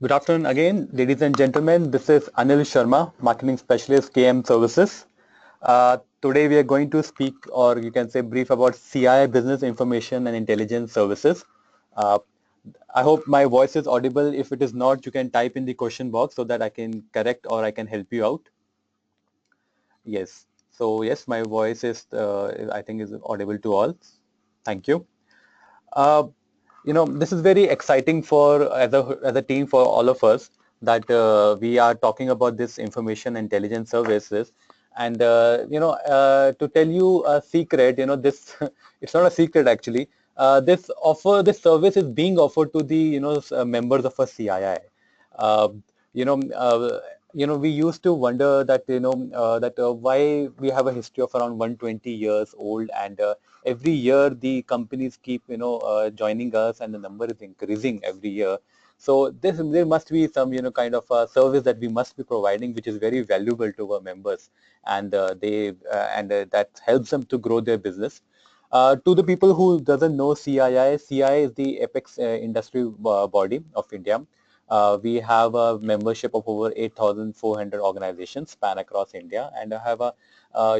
Good afternoon again, ladies and gentlemen. This is Anil Sharma, Marketing Specialist, KM Services. Today we are going to speak, or you can say brief about CII Business Information and Intelligence Services. Uh, I hope my voice is audible. If it is not, you can type in the question box so that I can correct or I can help you out. Yes. So yes, my voice is, I think, is audible to all. Thank you. Uh, this is very exciting for as a team for all of us that we are talking about this information intelligence services. And to tell you a secret, this it's not a secret actually. This service is being offered to the members of a CII. Uh, you know, uh, we used to wonder that why we have a history of around 120 years old, and every year the companies keep joining us, and the number is increasing every year. So there must be some kind of a service that we must be providing, which is very valuable to our members, and that helps them to grow their business. To the people who doesn't know CII, CII is the apex industry body of India. We have a membership of over 8,400 organizations span across India, and have a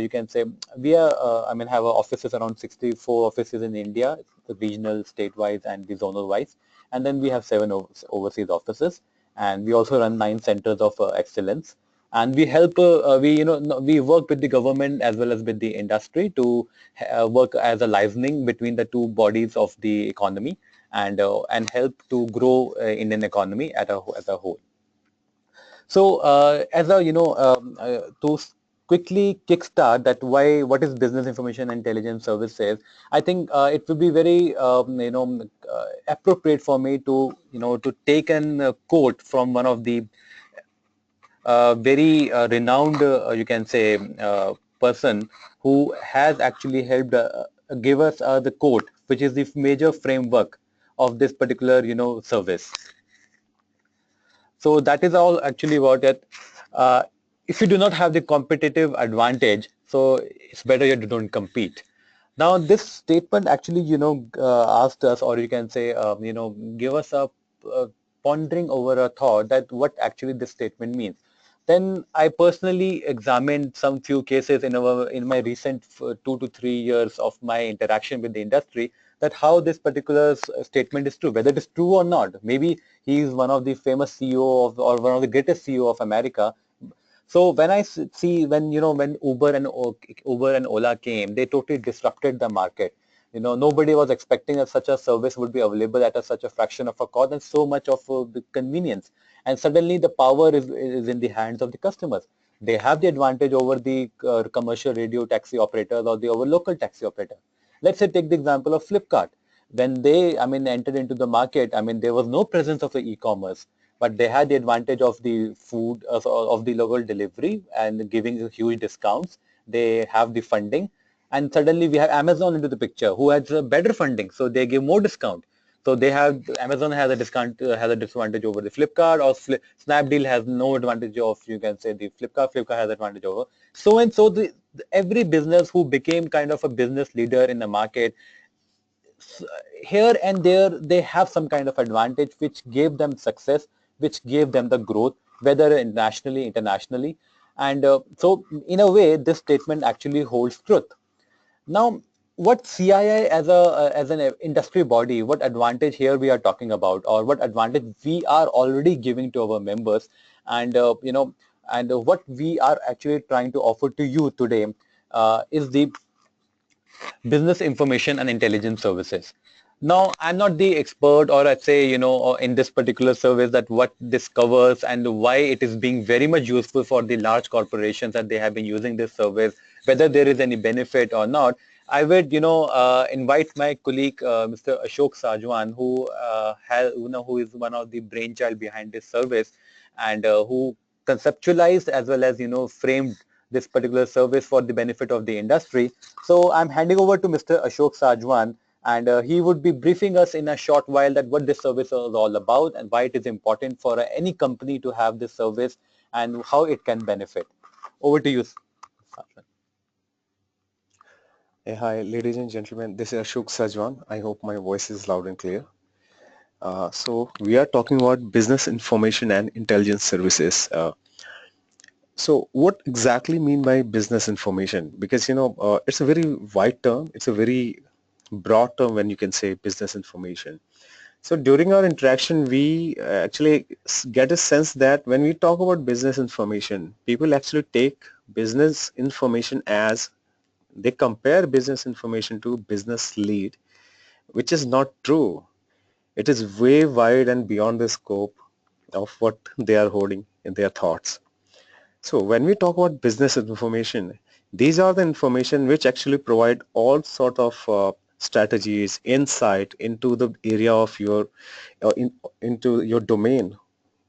you can say we are have offices around 64 offices in India, regional, state-wise, and the zonal wise, and then we have 7 overseas offices, and we also run 9 centers of excellence. And we help we we work with the government as well as with the industry to work as a liaising between the two bodies of the economy, and help to grow Indian economy as a whole. So as a to quickly kickstart that, what is business information intelligence services, I think it would be very appropriate for me to to take an quote from one of the very renowned, you can say, person who has actually helped give us the code, which is the major framework of this particular, service. So that is all actually about it. Uh, if you do not have the competitive advantage, so it's better you don't compete. Now, this statement actually, asked us, or you can say, give us a pondering over a thought that what actually this statement means. Then I personally examined some few cases in my recent 2 to 3 years of my interaction with the industry, that how this particular statement is true, whether it is true or not. Maybe he is one of the famous CEO of, or one of the greatest CEO of America. So when I see, when Uber and Ola came, they totally disrupted the market. Nobody was expecting that such a service would be available at such a fraction of a cost and so much of the convenience. And suddenly the power is in the hands of the customers. They have the advantage over the commercial radio taxi operators or the over local taxi operator. Let's say take the example of Flipkart. When they, entered into the market, there was no presence of the e-commerce, but they had the advantage of the food, of the local delivery and giving huge discounts. They have the funding, and suddenly we have Amazon into the picture, who has better funding, so they give more discount. So they have, Amazon has a discount, has a disadvantage over the Flipkart, or Snapdeal has no advantage of, you can say, the Flipkart. Flipkart has advantage over. So and so every business who became kind of a business leader in the market, here and there they have some kind of advantage which gave them success, which gave them the growth, whether nationally, internationally. And so in a way this statement actually holds truth. Now, what CII as an industry body, what advantage here we are talking about, or what advantage we are already giving to our members, and what we are actually trying to offer to you today, is the business information and intelligence services. Now, I'm not the expert, or I'd say, or in this particular service, that what this covers and why it is being very much useful for the large corporations that they have been using this service, whether there is any benefit or not. I would, invite my colleague, Mr. Ashok Sajwan, who is one of the brainchild behind this service, and who conceptualized as well as, framed this particular service for the benefit of the industry. So I'm handing over to Mr. Ashok Sajwan, and he would be briefing us in a short while that what this service is all about and why it is important for any company to have this service and how it can benefit. Over to you, Sajwan. Hi, ladies and gentlemen. This is Ashok Sajwan. I hope my voice is loud and clear. So we are talking about business information and intelligence services. So what exactly mean by business information? Because it's a very wide term. It's a very broad term when you can say business information. So during our interaction, we actually get a sense that when we talk about business information, people actually take business information as they compare business information to business lead, which is not true. It is way wide and beyond the scope of what they are holding in their thoughts. So when we talk about business information, these are the information which actually provide all sort of strategies, insight into the area of your, into your domain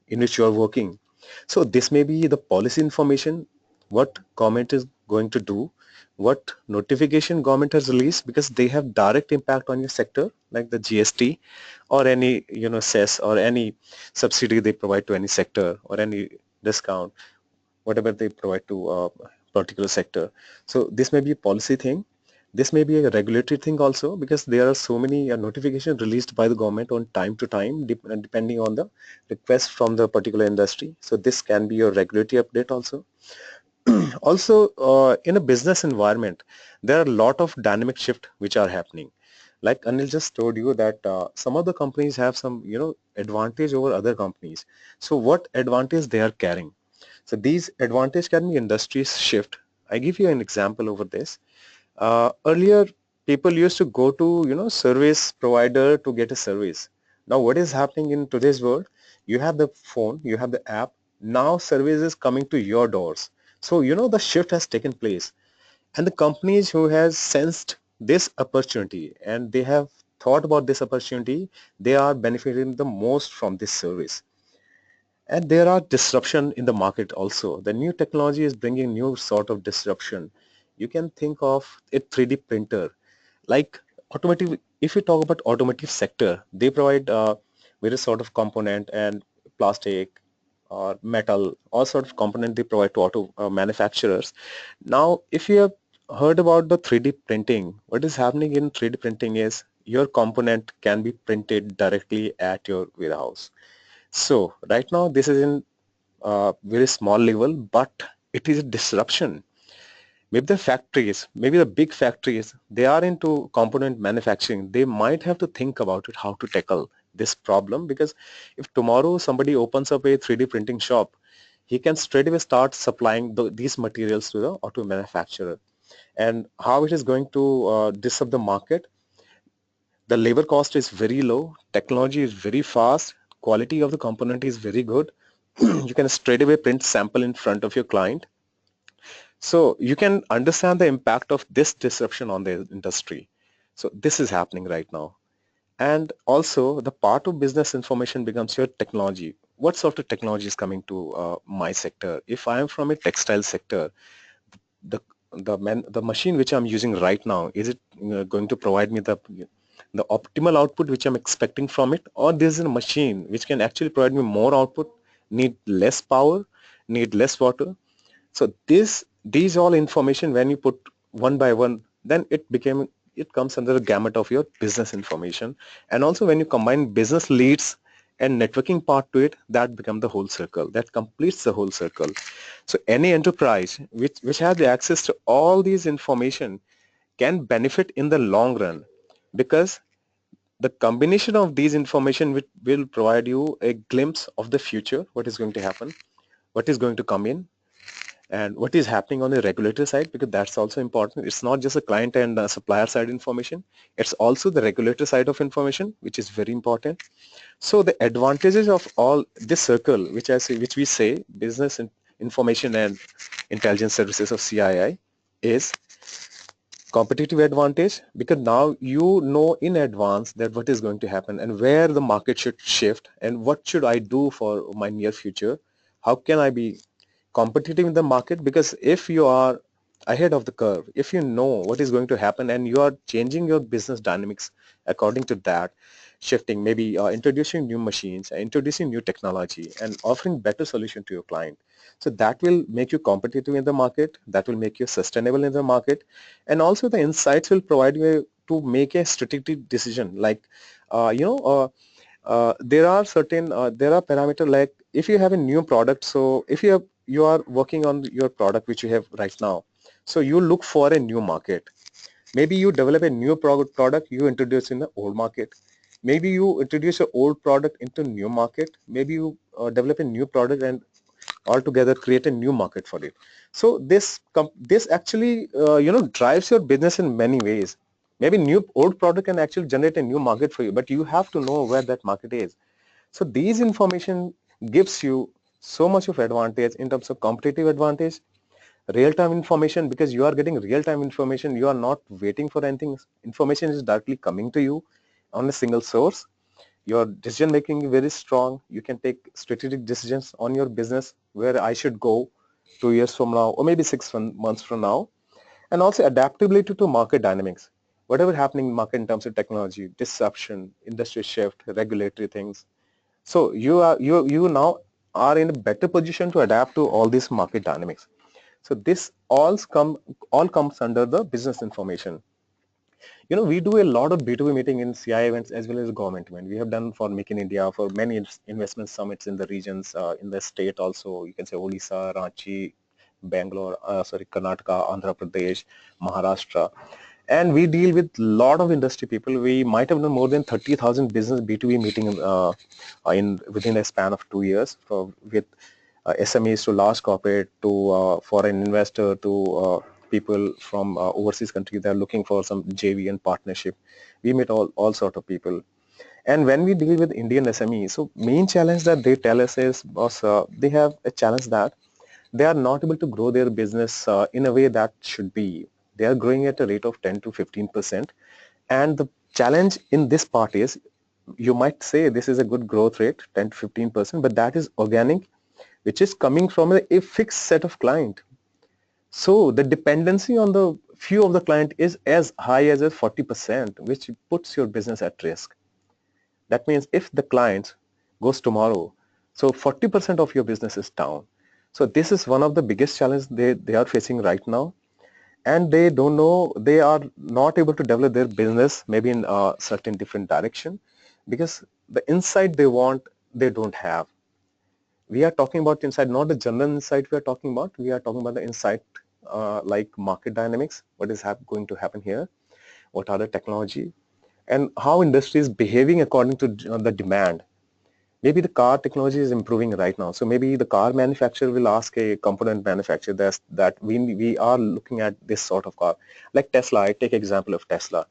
in which you are working. So this may be the policy information, what government is going to do, what notification government has released because they have direct impact on your sector like the GST or any cess or any subsidy they provide to any sector or any discount whatever they provide to a particular sector. So this may be a policy thing. This may be a regulatory thing also because there are so many notifications released by the government on time to time depending on the request from the particular industry. So this can be a regulatory update also. Also, in a business environment, there are a lot of dynamic shift which are happening. Like Anil just told you that some of the companies have some, advantage over other companies. So what advantage they are carrying? So these advantage can be industry shift. I give you an example over this. Earlier, people used to go to service provider to get a service. Now, what is happening in today's world? You have the phone, you have the app. Now, service is coming to your doors. So the shift has taken place, and the companies who has sensed this opportunity and they have thought about this opportunity, they are benefiting the most from this service. And there are disruption in the market also. The new technology is bringing new sort of disruption. You can think of a 3D printer. Like automotive, if you talk about automotive sector, they provide various sort of component and plastic or metal, all sort of component they provide to auto manufacturers. Now, if you have heard about the 3D printing, what is happening in 3D printing is your component can be printed directly at your warehouse. So right now this is in very small level, but it is a disruption. Maybe the factories, maybe the big factories, they are into component manufacturing. They might have to think about it, how to tackle this problem, because if tomorrow somebody opens up a 3D printing shop, he can straight away start supplying these materials to the auto manufacturer. And how it is going to disrupt the market? The labor cost is very low, technology is very fast, quality of the component is very good. You can straight away print sample in front of your client. So you can understand the impact of this disruption on the industry. So this is happening right now. And also the part of business information becomes your technology. What sort of technology is coming to my sector? If I am from a textile sector, the the machine which I'm using right now, is it going to provide me the optimal output which I'm expecting from it, or this is a machine which can actually provide me more output, need less power, need less water? So these all information when you put one by one, then it comes under the gamut of your business information. And also when you combine business leads and networking part to it, that becomes the whole circle, that completes the whole circle. So any enterprise which has the access to all these information can benefit in the long run, because the combination of these information will provide you a glimpse of the future, what is going to happen, what is going to come in, and what is happening on the regulatory side, because that's also important. It's not just a client and supplier side information, it's also the regulatory side of information, which is very important. So the advantages of all this circle, which we say business information and intelligence services of CII, is competitive advantage, because now you know in advance that what is going to happen and where the market should shift and what should I do for my near future. How can I be competitive in the market? Because if you are ahead of the curve, if you know what is going to happen and you are changing your business dynamics according to that, shifting, maybe introducing new machines, introducing new technology and offering better solution to your client. So that will make you competitive in the market, that will make you sustainable in the market, and also the insights will provide you to make a strategic decision, like uh, you know uh, there are certain there are parameter, like if you have a new product. So if you are working on your product which you have right now, so you look for a new market. Maybe you develop a new product you introduce in the old market. Maybe you introduce your old product into new market. Maybe you develop a new product and altogether create a new market for it. So this actually drives your business in many ways. Maybe new old product can actually generate a new market for you, but you have to know where that market is. So these information gives you so much of advantage in terms of competitive advantage, real-time information, because you are getting real-time information. You are not waiting for anything. Information is directly coming to you on a single source. Your decision making is very strong. You can take strategic decisions on your business, where I should go 2 years from now, or maybe months from now. And also adaptability to market dynamics, whatever happening in market in terms of technology disruption, industry shift, regulatory things. So you now are in a better position to adapt to all these market dynamics. So this all comes under the business information. We do a lot of B2B meeting in CI events as well as government event. We have done for Make in India, for many investment summits in the regions, in the state also. You can say Odisha, Ranchi, Bangalore, Karnataka, Andhra Pradesh, Maharashtra. And we deal with a lot of industry people. We might have done more than 30,000 business B2B meeting in within a span of 2 years, with SMEs to large corporate to foreign investor to people from overseas country that are looking for some JV and partnership. We meet all sort of people. And when we deal with Indian SMEs, so main challenge that they tell us is, boss, they have a challenge that they are not able to grow their business in a way that should be. They are growing at a rate of 10 to 15%. And the challenge in this part is, you might say this is a good growth rate, 10 to 15%, but that is organic, which is coming from a fixed set of client. So the dependency on the few of the client is as high as a 40%, which puts your business at risk. That means if the client goes tomorrow, so 40% of your business is down. So this is one of the biggest challenges they are facing right now. And they don't know, they are not able to develop their business maybe in a certain different direction, because the insight they want, they don't have. We are talking about insight, not the general insight we are talking about. We are talking about the insight like market dynamics, what is going to happen here, what are the technology, and how industry is behaving according to the demand. Maybe the car technology is improving right now. So maybe the car manufacturer will ask a component manufacturer that we are looking at this sort of car. Like Tesla, I take example of Tesla.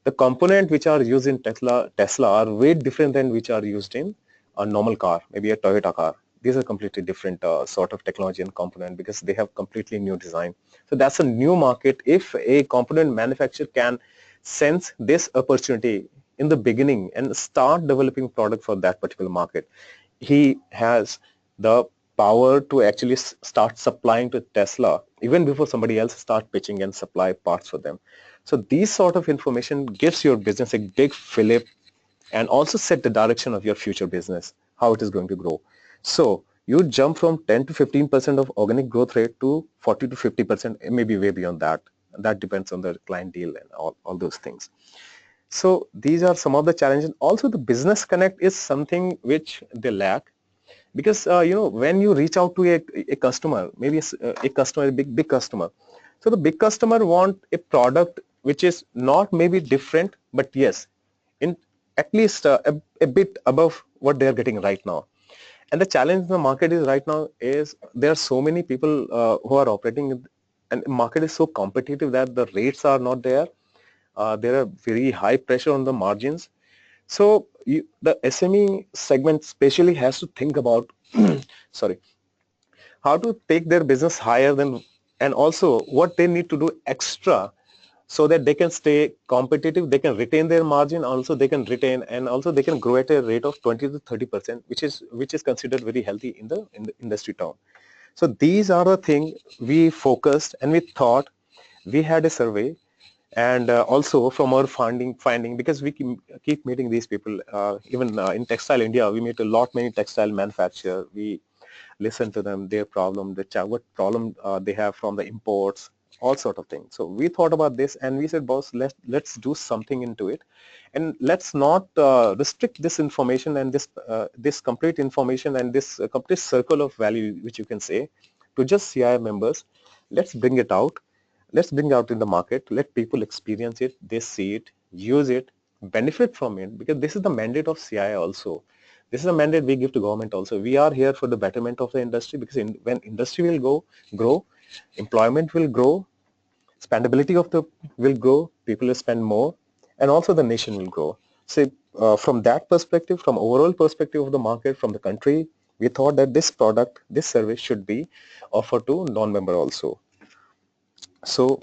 The component which are used in Tesla are way different than which are used in a normal car, maybe a Toyota car. These are completely different sort of technology and component, because they have completely new design. So that's a new market. If a component manufacturer can sense this opportunity in the beginning and start developing product for that particular market, he has the power to actually start supplying to Tesla even before somebody else start pitching and supply parts for them. So these sort of information gives your business a big fillip, and also set the direction of your future business, how it is going to grow. So you jump from 10 to 15% of organic growth rate to 40 to 50%, maybe way beyond that. That depends on the client deal and all those things. So these are some of the challenges. Also, the business connect is something which they lack, because when you reach out to a customer, maybe a customer, a big customer. So the big customer want a product which is not maybe different, but yes, in at least a bit above what they are getting right now. And the challenge in the market is right now is there are so many people who are operating, and the market is so competitive that the rates are not there. There are very high pressure on the margins. So the SME segment especially has to think about sorry, how to take their business higher than, and also what they need to do extra so that they can stay competitive, they can retain their margin, also they can retain, and also they can grow at a rate of 20 to 30%, which is considered very healthy in the industry term. So these are the things we focused, and we thought, we had a survey, and also from our finding, because we keep meeting these people, even in Textile India, we meet a lot many textile manufacturers. We listen to them, their problem, what problem they have from the imports, all sort of things. So we thought about this and we said, boss, let's do something into it, and let's not restrict this information and this complete information and this complete circle of value, which you can say, to just CI members. Let's bring it out. Let's bring it out in the market. Let people experience it. They see it, use it, benefit from it, because this is the mandate of CI also. This is a mandate we give to government also. We are here for the betterment of the industry, because when industry will grow, employment will grow, spendability of the will grow, people will spend more, and also the nation will grow. So from that perspective, from overall perspective of the market, from the country, we thought that this product, this service should be offered to non-member also. So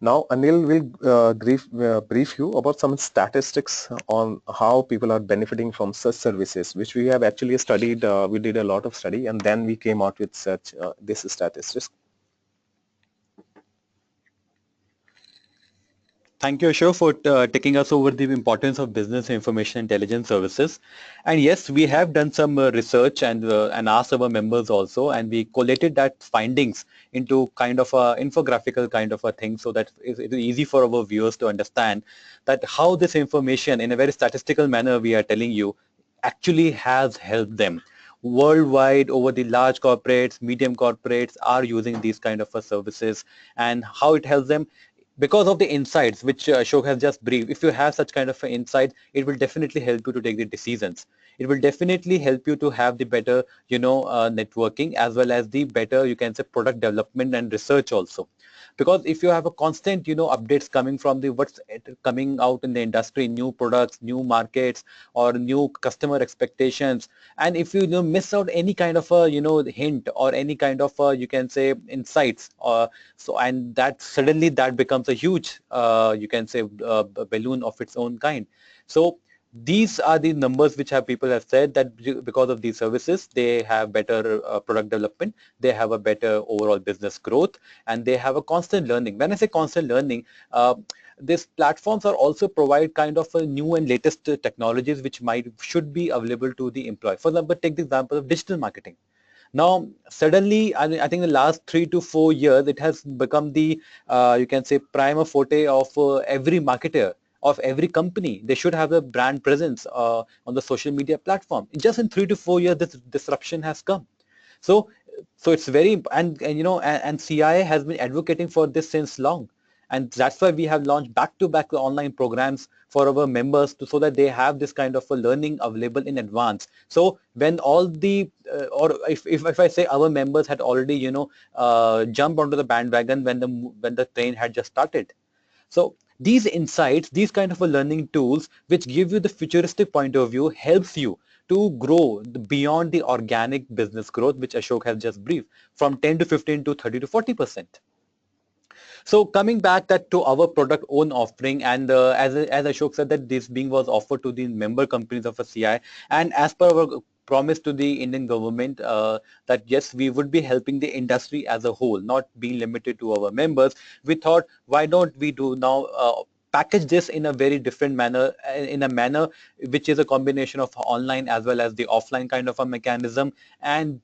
now Anil will brief you about some statistics on how people are benefiting from such services, which we have actually studied. We did a lot of study, and then we came out with such this statistics. Thank you, Ashok, for taking us over the importance of business information intelligence services. And yes, we have done some research and asked our members also, and we collated that findings into kind of a infographical kind of a thing, so that it is easy for our viewers to understand that how this information, in a very statistical manner, we are telling you, actually has helped them worldwide. Over the large corporates, medium corporates are using these kind of services, and how it helps them because of the insights which Ashok has just briefed. If you have such kind of insight, it will definitely help you to take the decisions. It will definitely help you to have the better, networking, as well as the better, you can say, product development and research also. Because if you have a constant, updates coming from the what's coming out in the industry, new products, new markets, or new customer expectations, and if you, miss out any kind of a, hint, or any kind of you can say insights, or so, and that suddenly that becomes a huge, you can say, balloon of its own kind. So these are the numbers which have people have said that because of these services, they have better product development, they have a better overall business growth, and they have a constant learning. When I say constant learning, these platforms are also provide kind of a new and latest technologies which might should be available to the employee. For example, take the example of digital marketing. Now, suddenly, I think the last 3 to 4 years, it has become the, you can say, prima forte of every marketer, of every company. They should have a brand presence on the social media platform. Just in 3 to 4 years, this disruption has come. So, so it's very, and CII has been advocating for this since long. And that's why we have launched back-to-back online programs for our members so that they have this kind of a learning available in advance. So when all the, or if I say our members had already, jumped onto the bandwagon when the train had just started. So these insights, these kind of a learning tools, which give you the futuristic point of view, helps you to grow beyond the organic business growth, which Ashok has just briefed, from 10 to 15 to 30 to 40%. So coming back that to our product own offering, and as Ashok said, that this being was offered to the member companies of a CI, and as per our promise to the Indian government, that yes, we would be helping the industry as a whole, not being limited to our members. We thought, why don't we do now package this in a very different manner, in a manner which is a combination of online as well as the offline kind of a mechanism, and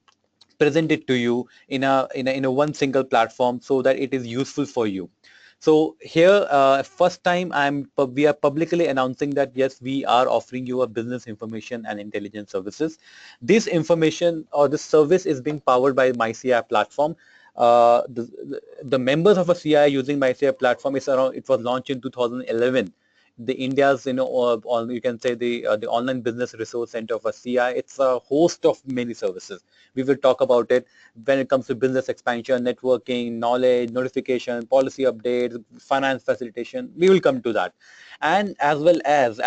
present it to you in a one single platform so that it is useful for you. So here, first time we are publicly announcing that yes, we are offering you a business information and intelligence services. This information or this service is being powered by MyCI platform. The members of a CI using MyCI platform is around. It was launched in 2011. The India's, you can say the online business resource center of a CI. It's a host of many services. We will talk about it when it comes to business expansion, networking, knowledge, notification, policy updates, finance facilitation. We will come to that. And as well as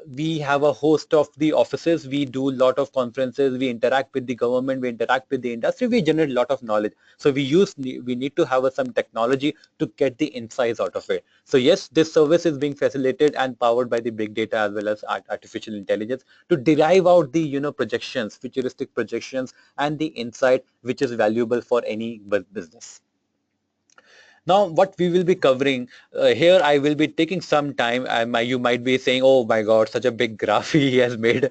we have a host of the offices. We do a lot of conferences. We interact with the government. We interact with the industry. We generate a lot of knowledge. So we need to have some technology to get the insights out of it. So yes, this service is being facilitated and powered by the big data as well as artificial intelligence to derive out the projections, futuristic projections, and the insight which is valuable for any business. Now, what we will be covering here, I will be taking some time. You might be saying, "Oh my God, such a big graph he has made."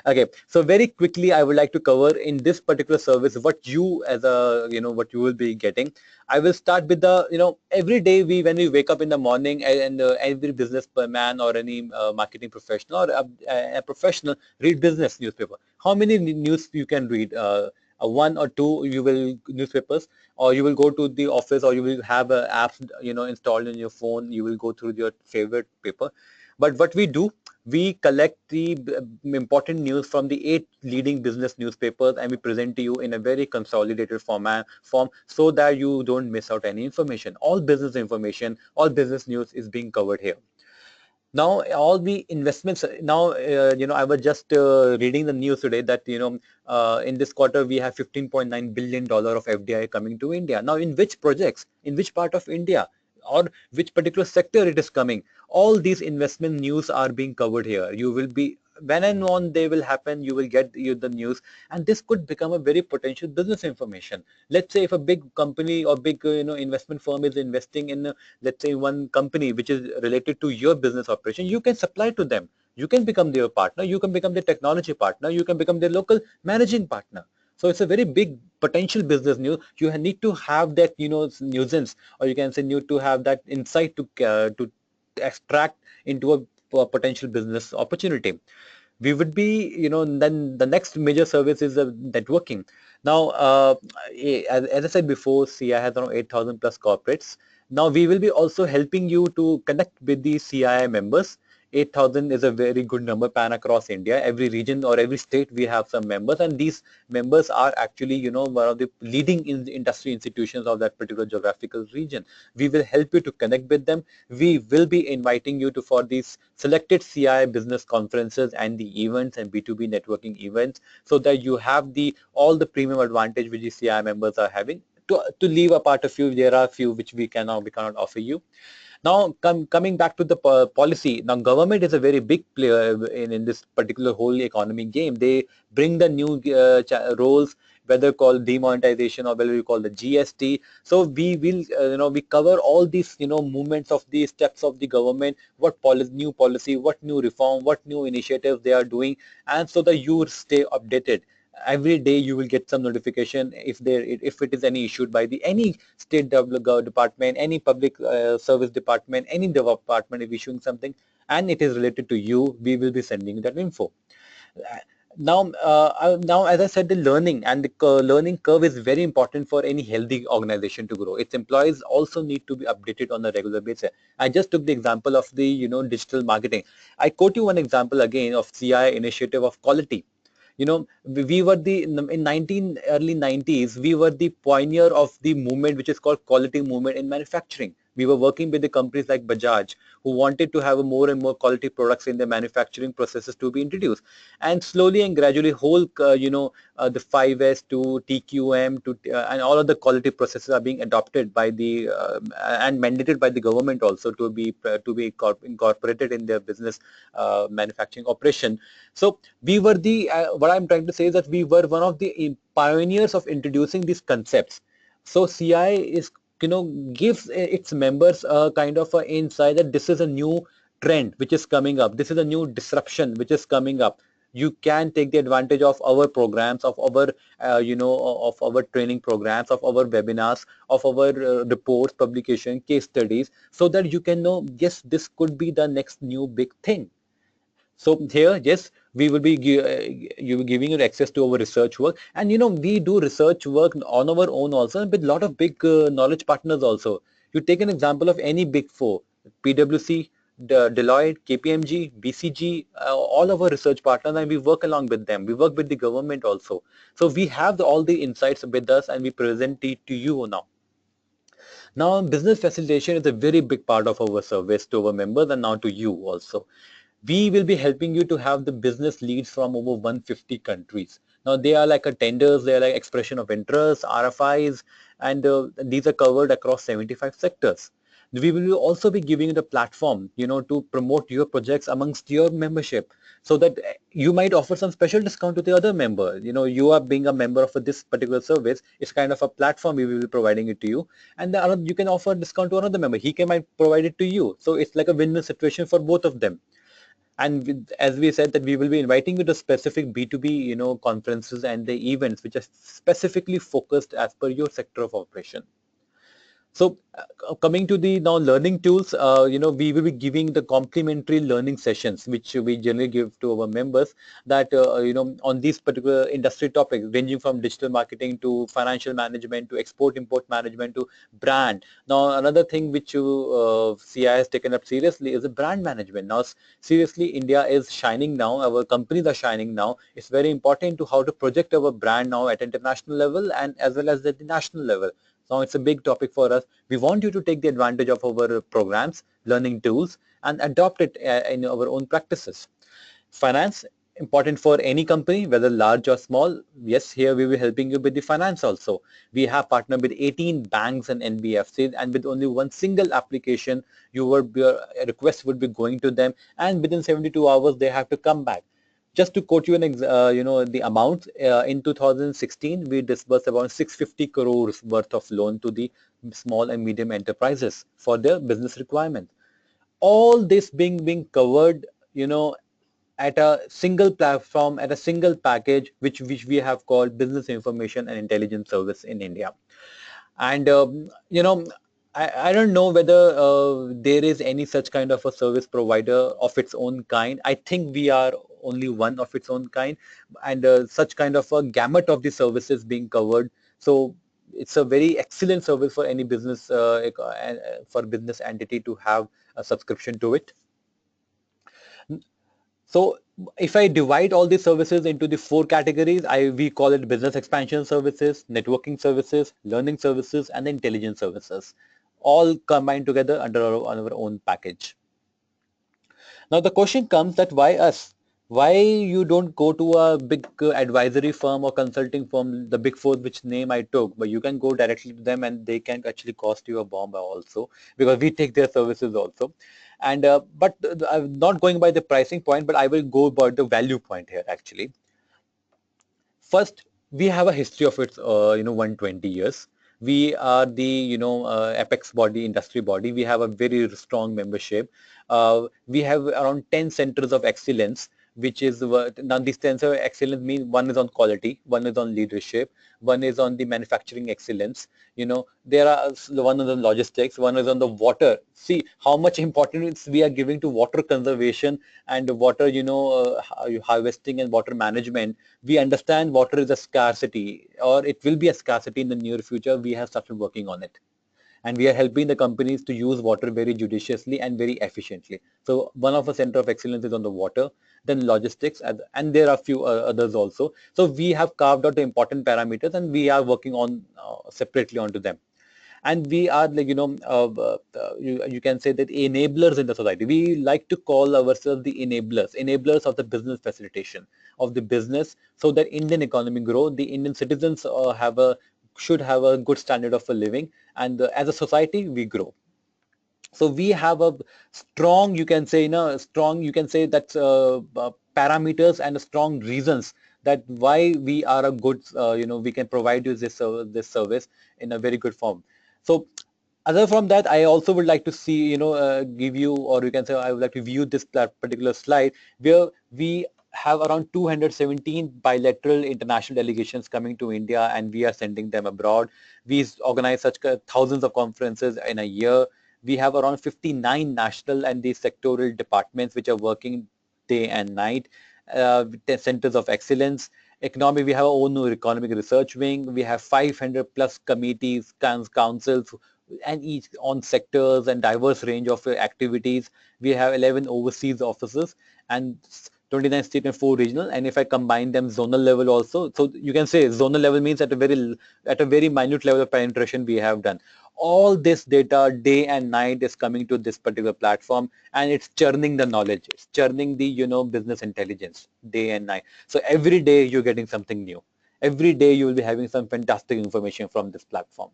Okay, so very quickly, I would like to cover in this particular service what you as a what you will be getting. I will start with the every day when we wake up in the morning, and every businessman or any marketing professional or a professional read business newspaper. How many news you can read? One or two you will newspapers, or you will go to the office, or you will have a app installed in your phone. You will go through your favorite paper. But what we do, we collect the important news from the 8 leading business newspapers, and we present to you in a very consolidated form, so that you don't miss out any information. All business information, all business news is being covered here. Now all the investments, now I was just reading the news today that in this quarter we have $15.9 billion of FDI coming to India. Now in which projects, in which part of India, or which particular sector it is coming, all these investment news are being covered here. You will be, when and on they will happen, you will get the news, and this could become a very potential business information. Let's say if a big company or big investment firm is investing in let's say one company which is related to your business operation, you can supply to them. You can become their partner, you can become their technology partner, you can become their local managing partner. So it's a very big potential business news. You need to have that nuisance, or you can say need to have that insight to extract into a potential business opportunity. We would be, then the next major service is networking. Now, as I said before, CI has around 8,000 plus corporates. Now, we will be also helping you to connect with the CII members. 8,000 is a very good number pan across India. Every region or every state, we have some members, and these members are actually, one of the leading industry institutions of that particular geographical region. We will help you to connect with them. We will be inviting you to for these selected CI business conferences and the events and B2B networking events, so that you have the all the premium advantage which the CI members are having. To leave apart a few, there are a few which we cannot offer you. Now, coming back to the policy, now government is a very big player in this particular whole economy game. They bring the new roles, whether called demonetization or whether we call the GST. So we will, we cover all these, movements of the steps of the government, what policy, new policy, what new reform, what new initiatives they are doing, and so that you stay updated. Every day you will get some notification if it is any issued by the any state department, any public service department, any department is issuing something and it is related to you, we will be sending that info. Now, as I said, the learning and the learning curve is very important for any healthy organization to grow. Its employees also need to be updated on a regular basis. I just took the example of the digital marketing. I quote you one example again of CI initiative of quality. We were the in 19 early 90s, we were the pioneer of the movement which is called quality movement in manufacturing. We were working with the companies like Bajaj, who wanted to have a more and more quality products in their manufacturing processes to be introduced. And slowly and gradually whole the 5S to TQM to and all of the quality processes are being adopted by the and mandated by the government also to be incorporated in their business manufacturing operation. So we were the what I'm trying to say is that we were one of the pioneers of introducing these concepts. So CI is gives its members a kind of an insight that this is a new trend which is coming up. This is a new disruption which is coming up. You can take the advantage of our programs, of our of our training programs, of our webinars, of our reports, publication, case studies, so that you can know, yes, this could be the next new big thing. So here, yes, we will be you giving you access to our research work, and we do research work on our own also, and with a lot of big knowledge partners also. You take an example of any big four, PwC, Deloitte, KPMG, BCG, all of our research partners, and we work along with them. We work with the government also. So we have all the insights with us, and we present it to you now. Now, business facilitation is a very big part of our service to our members and now to you also. We will be helping you to have the business leads from over 150 countries. Now, they are like a tenders, they are like expression of interest, RFIs, and these are covered across 75 sectors. We will also be giving you the platform, to promote your projects amongst your membership, so that you might offer some special discount to the other member. You are being a member of this particular service. It's kind of a platform we will be providing it to you, and you can offer a discount to another member. He can might provide it to you. So it's like a win-win situation for both of them. And as we said, that we will be inviting you to specific B2B, conferences and the events which are specifically focused as per your sector of operation. So coming to the now learning tools, we will be giving the complimentary learning sessions, which we generally give to our members, that, on these particular industry topics, ranging from digital marketing to financial management to export import management to brand. Now, another thing which CI has taken up seriously is the brand management. Now, seriously, India is shining now. Our companies are shining now. It's very important to how to project our brand now at international level and as well as at the national level. Now it's a big topic for us. We want you to take the advantage of our programs, learning tools, and adopt it in our own practices. Finance, important for any company, whether large or small. Yes, here we will be helping you with the finance also. We have partnered with 18 banks and NBFCs, and with only one single application, your request would be going to them, and within 72 hours they have to come back. Just to quote you the amount, in 2016 we disbursed about 650 crores worth of loan to the small and medium enterprises for their business requirement. All this being covered, at a single platform, at a single package, which we have called Business Information and Intelligence Service in India. And I don't know whether there is any such kind of a service provider of its own kind. I think we are only one of its own kind, and such kind of a gamut of the services being covered. So it's a very excellent service for any business, for business entity to have a subscription to it. So if I divide all these services into the four categories, we call it business expansion services, networking services, learning services, and intelligence services, all combined together under our own package. Now the question comes that why us? Why you don't go to a big advisory firm or consulting firm, the big four, which name I took, but you can go directly to them and they can actually cost you a bomb also, because we take their services also. And but I'm not going by the pricing point, but I will go by the value point here actually. First, we have a history of its 120 years. We are the apex body, industry body. We have a very strong membership. We have around 10 centers of excellence, which is now these centers of excellence mean one is on quality, one is on leadership, one is on the manufacturing excellence. There are one is on logistics, one is on the water. See how much importance we are giving to water conservation and water, harvesting and water management. We understand water is a scarcity, or it will be a scarcity in the near future. We have started working on it, and we are helping the companies to use water very judiciously and very efficiently. So one of the center of excellence is on the water, then logistics, and there are a few others also. So we have carved out the important parameters, and we are working on separately onto them. And we are like, you can say that enablers in the society. We like to call ourselves the enablers of the business facilitation of the business, so that Indian economy grow, the Indian citizens should have a good standard of a living, and as a society we grow. So we have a strong, you can say, that parameters and strong reasons that why we are a good, we can provide you this service in a very good form. So other from that, I also would like to see, give you, or you can say, I would like to view this particular slide where we have around 217 bilateral international delegations coming to India, and we are sending them abroad. We organize such thousands of conferences in a year. We have around 59 national and the sectoral departments which are working day and night, centers of excellence. Economy, we have our own economic research wing. We have 500 plus committees, councils, and each on sectors and diverse range of activities. We have 11 overseas offices and 29 state and 4 regional. And if I combine them zonal level also, so you can say zonal level means at a very minute level of penetration we have done. All this data day and night is coming to this particular platform, and it's churning the knowledge, it's churning the business intelligence day and night. So every day you're getting something new. Every day you will be having some fantastic information from this platform.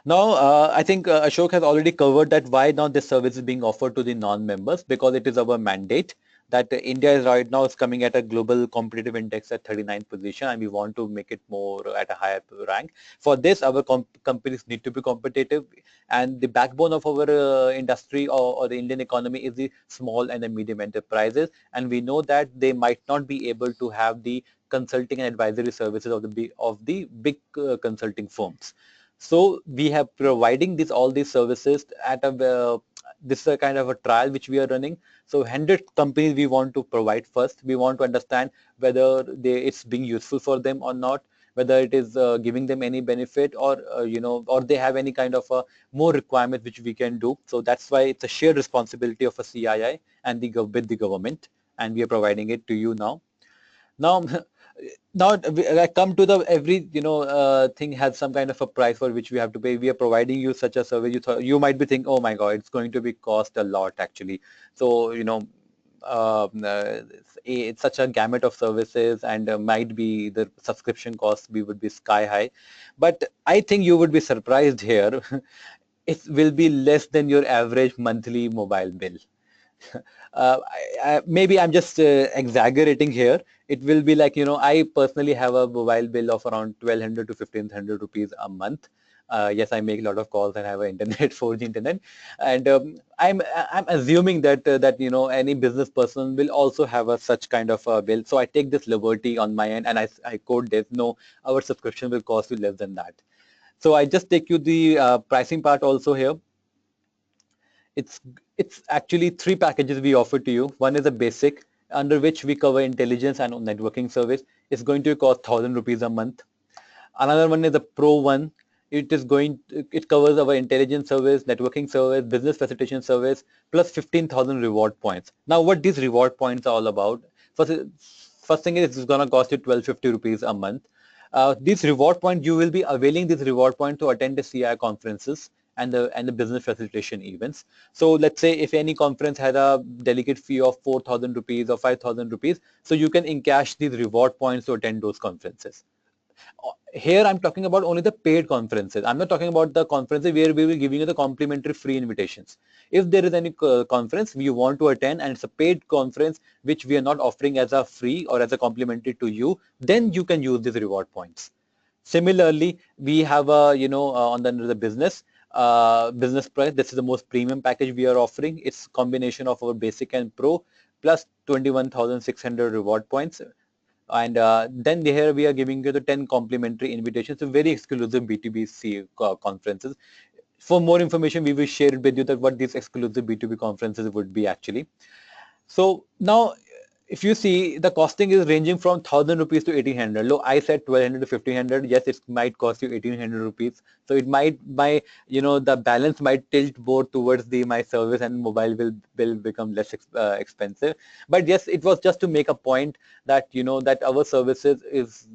Now, I think Ashok has already covered that why now this service is being offered to the non-members, because it is our mandate that India is right now is coming at a global competitive index at 39th position, and we want to make it more at a higher rank. For this, our companies need to be competitive, and the backbone of our industry, or the Indian economy, is the small and the medium enterprises, and we know that they might not be able to have the consulting and advisory services of the big consulting firms. So we have providing all these services at a this is a kind of a trial which we are running. So 100 companies we want to provide first. We want to understand whether it's being useful for them or not, whether it is giving them any benefit, or or they have any kind of a more requirement which we can do. So that's why it's a shared responsibility of a CII and with the government, and we are providing it to you now. Now, now I come to the every thing has some kind of a price for which we have to pay. We are providing you such a service. You might be thinking, oh my God, it's going to be cost a lot actually. So it's such a gamut of services, and might be the subscription cost we would be sky high. But I think you would be surprised here. It will be less than your average monthly mobile bill. Maybe I'm just exaggerating here. It will be like, I personally have a mobile bill of around 1200 to 1500 rupees a month. Yes, I make a lot of calls and have an internet, 4G internet, and I'm assuming that any business person will also have a such kind of a bill. So I take this liberty on my end, and I quote this: no, our subscription will cost you less than that. So I just take you the pricing part also here. It's it's actually three packages we offer to you. One is a basic, under which we cover intelligence and networking service. It's going to cost 1,000 rupees a month. Another one is the pro one. It covers our intelligence service, networking service, business facilitation service, plus 15,000 reward points. Now, what these reward points are all about? First, first thing is, it's going to cost you 1,250 rupees a month. These reward points, you will be availing this reward point to attend the CI conferences and the business facilitation events. So let's say if any conference had a delegate fee of 4,000 rupees or 5,000 rupees, so you can encash these reward points to attend those conferences. Here I'm talking about only the paid conferences. I'm not talking about the conferences where we will giving you the complimentary free invitations. If there is any conference we want to attend and it's a paid conference which we are not offering as a free or as a complimentary to you, then you can use these reward points. Similarly, we have a on the business price. This is the most premium package we are offering. It's combination of our basic and pro plus 21,600 reward points, and then here we are giving you the 10 complimentary invitations to very exclusive B2B conferences. For more information, we will share it with you that what these exclusive B2B conferences would be actually. So now, if you see, the costing is ranging from 1,000 rupees to 1,800. Look, I said 1,200 to 1,500. Yes, it might cost you 1,800 rupees. So it might, the balance might tilt more towards my service, and mobile will become less expensive. But yes, it was just to make a point that, that our services is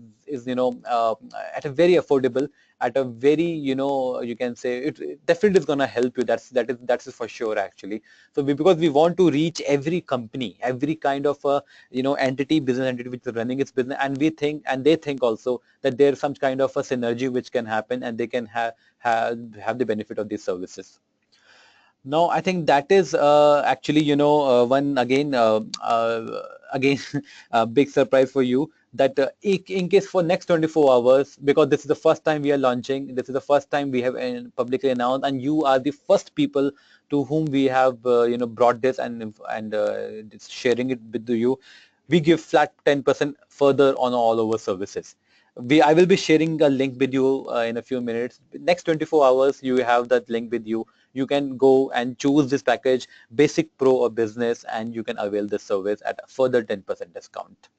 at a very affordable, at a very, you can say it definitely is going to help you. That's for sure actually. So because we want to reach every company, every kind of entity, business entity which is running its business, and we think, and they think also, that there's some kind of a synergy which can happen, and they can have the benefit of these services. No, I think that is actually, one again, a big surprise for you, that in case for next 24 hours, because this is the first time we are launching, this is the first time we have publicly announced, and you are the first people to whom we have, brought this and sharing it with you. We give flat 10% further on all our services. I will be sharing a link with you in a few minutes. Next 24 hours, you have that link with you. You can go and choose this package, basic, pro, or business, and you can avail this service at a further 10% discount.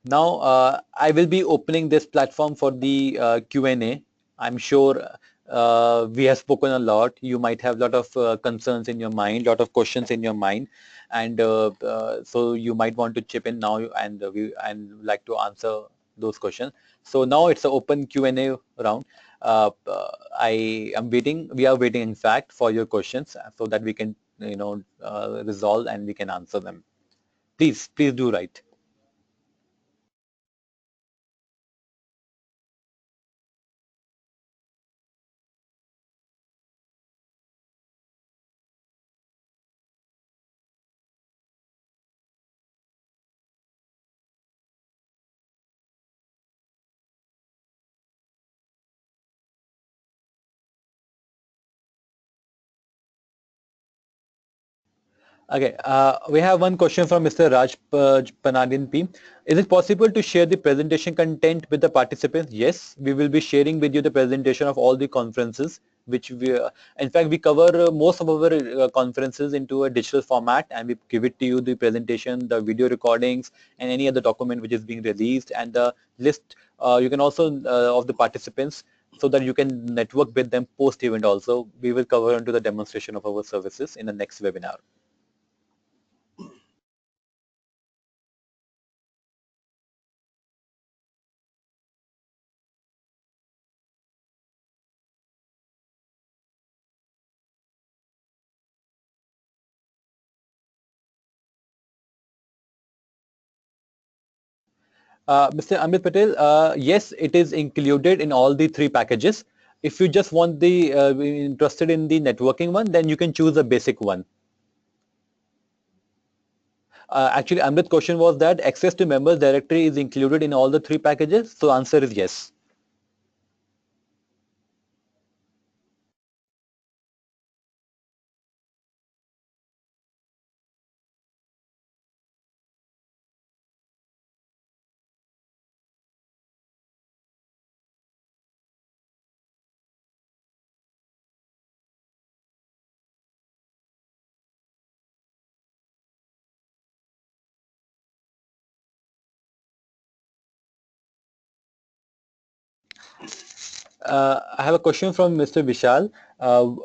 Now, I will be opening this platform for the Q&A. I'm sure we have spoken a lot. You might have a lot of concerns in your mind, lot of questions in your mind, and so you might want to chip in now, and we and like to answer those questions. So now it's an open Q&A round. I am waiting. We are waiting, in fact, for your questions so that we can, resolve and we can answer them. Please do write. Okay, we have one question from Mr. Raj Panadian P. Is it possible to share the presentation content with the participants? Yes, we will be sharing with you the presentation of all the conferences, which in fact, we cover most of our conferences into a digital format, and we give it to you, the presentation, the video recordings, and any other document which is being released, and the list, you can also, of the participants, so that you can network with them post event also. We will cover into the demonstration of our services in the next webinar. Mr. Amit Patel, yes, it is included in all the three packages. If you just want the interested in the networking one, then you can choose the basic one. Actually, Amit's question was that access to members directory is included in all the three packages. So answer is yes. I have a question from Mr. Vishal.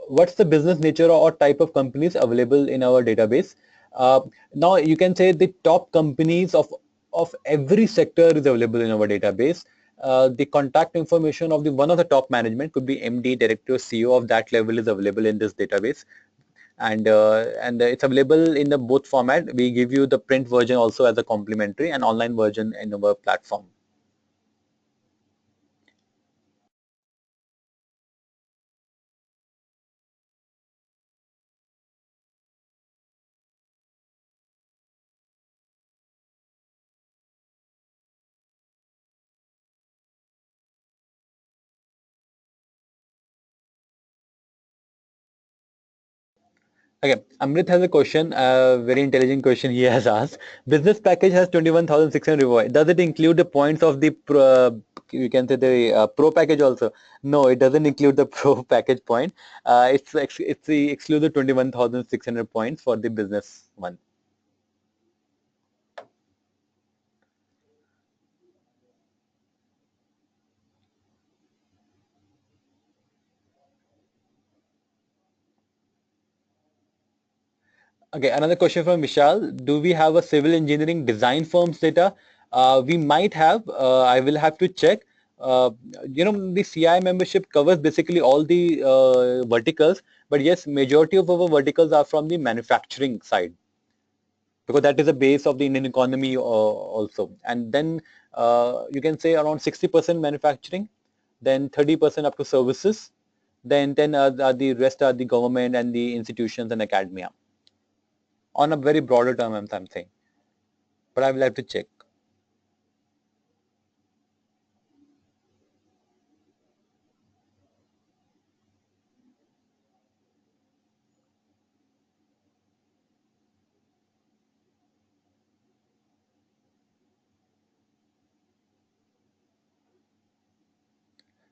What's the business nature or type of companies available in our database? Uh, Now you can say the top companies of every sector is available in our database. The contact information of the one of the top management could be MD, director, CEO of that level is available in this database, and it's available in the both format. We give you the print version also as a complimentary and online version in our platform. Okay, Amrit has a question, a very intelligent question he has asked. Business package has 21,600 reward. Does it include the points of the pro, you can say the pro package also? No, it doesn't include the pro package point. It's the exclusive 21,600 points for the business one. Okay, another question from Vishal. Do we have a civil engineering design firm's data? We might have. I will have to check. Uh, the CI membership covers basically all the verticals, but yes, majority of our verticals are from the manufacturing side because that is the base of the Indian economy also. And then you can say around 60% manufacturing, then 30% up to services, then the rest are the government and the institutions and academia on a very broader term, I'm saying, but I will have to check.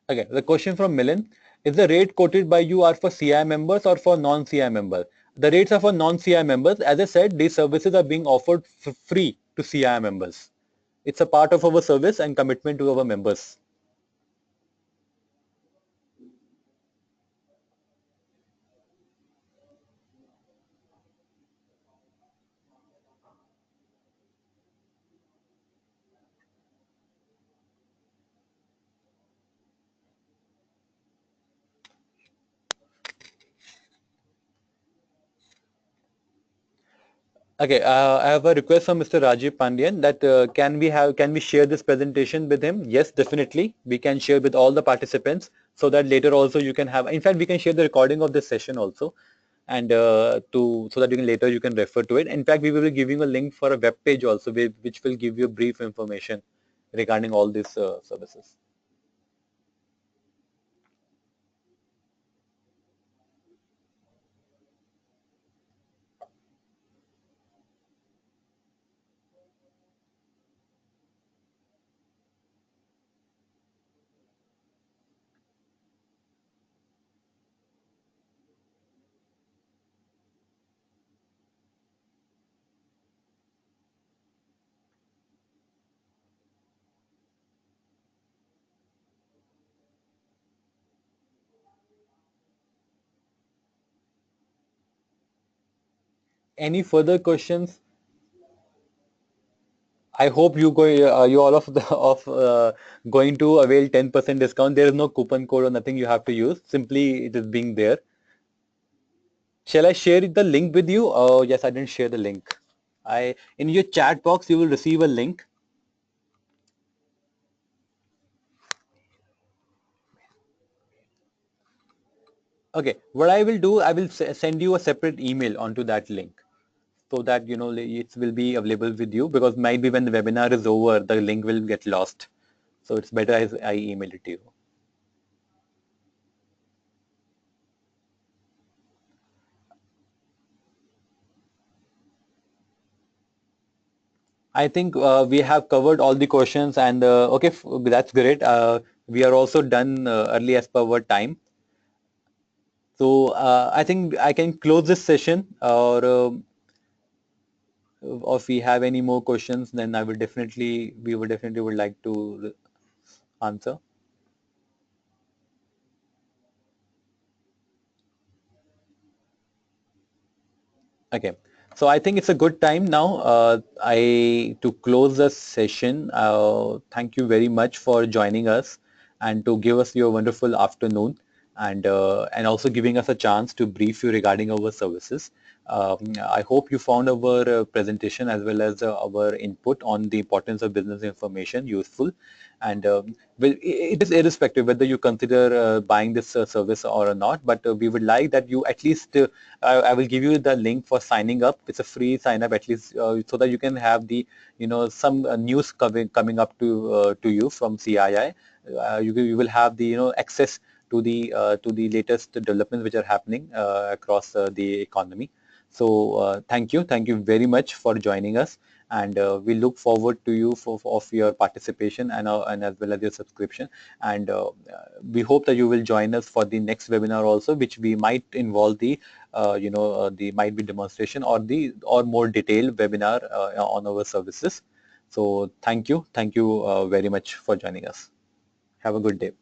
Okay, the question from Milan, is the rate quoted by you are for CI members or for non-CI members? The rates are for non-CI members. As I said, these services are being offered for free to CI members. It's a part of our service and commitment to our members. Okay, I have a request from Mr. Rajiv Pandian that can we share this presentation with him? Yes, definitely. We can share with all the participants so that later also you can have. In fact, we can share the recording of this session also, and so that you can later you can refer to it. In fact, we will be giving a link for a web page also, which will give you brief information regarding all these services. Any further questions? I hope you all of the of going to avail 10% discount. There is no coupon code or nothing you have to use. Simply it is being there. Shall I share the link with you? Oh yes, I didn't share the link. I In your chat box you will receive a link. Okay, what I will do, I will send you a separate email onto that link so that it will be available with you, because might be when the webinar is over, the link will get lost. So it's better as I email it to you. I think we have covered all the questions, and okay, that's great. We are also done early as per our time. So I think I can close this session, or if we have any more questions, then we would definitely would like to answer. Okay, so I think it's a good time now. I to close the session. Thank you very much for joining us and to give us your wonderful afternoon, and also giving us a chance to brief you regarding our services. I hope you found our presentation as well as our input on the importance of business information useful, and it is irrespective whether you consider buying this service or not. But we would like that you at least I will give you the link for signing up. It's a free sign up at least, so that you can have the some news coming up to you from CII. You will have the access to the latest developments which are happening across the economy. So thank you very much for joining us, and we look forward to you of your participation and as well as your subscription. And we hope that you will join us for the next webinar also, which we might involve the might be demonstration or more detailed webinar on our services. So thank you very much for joining us. Have a good day.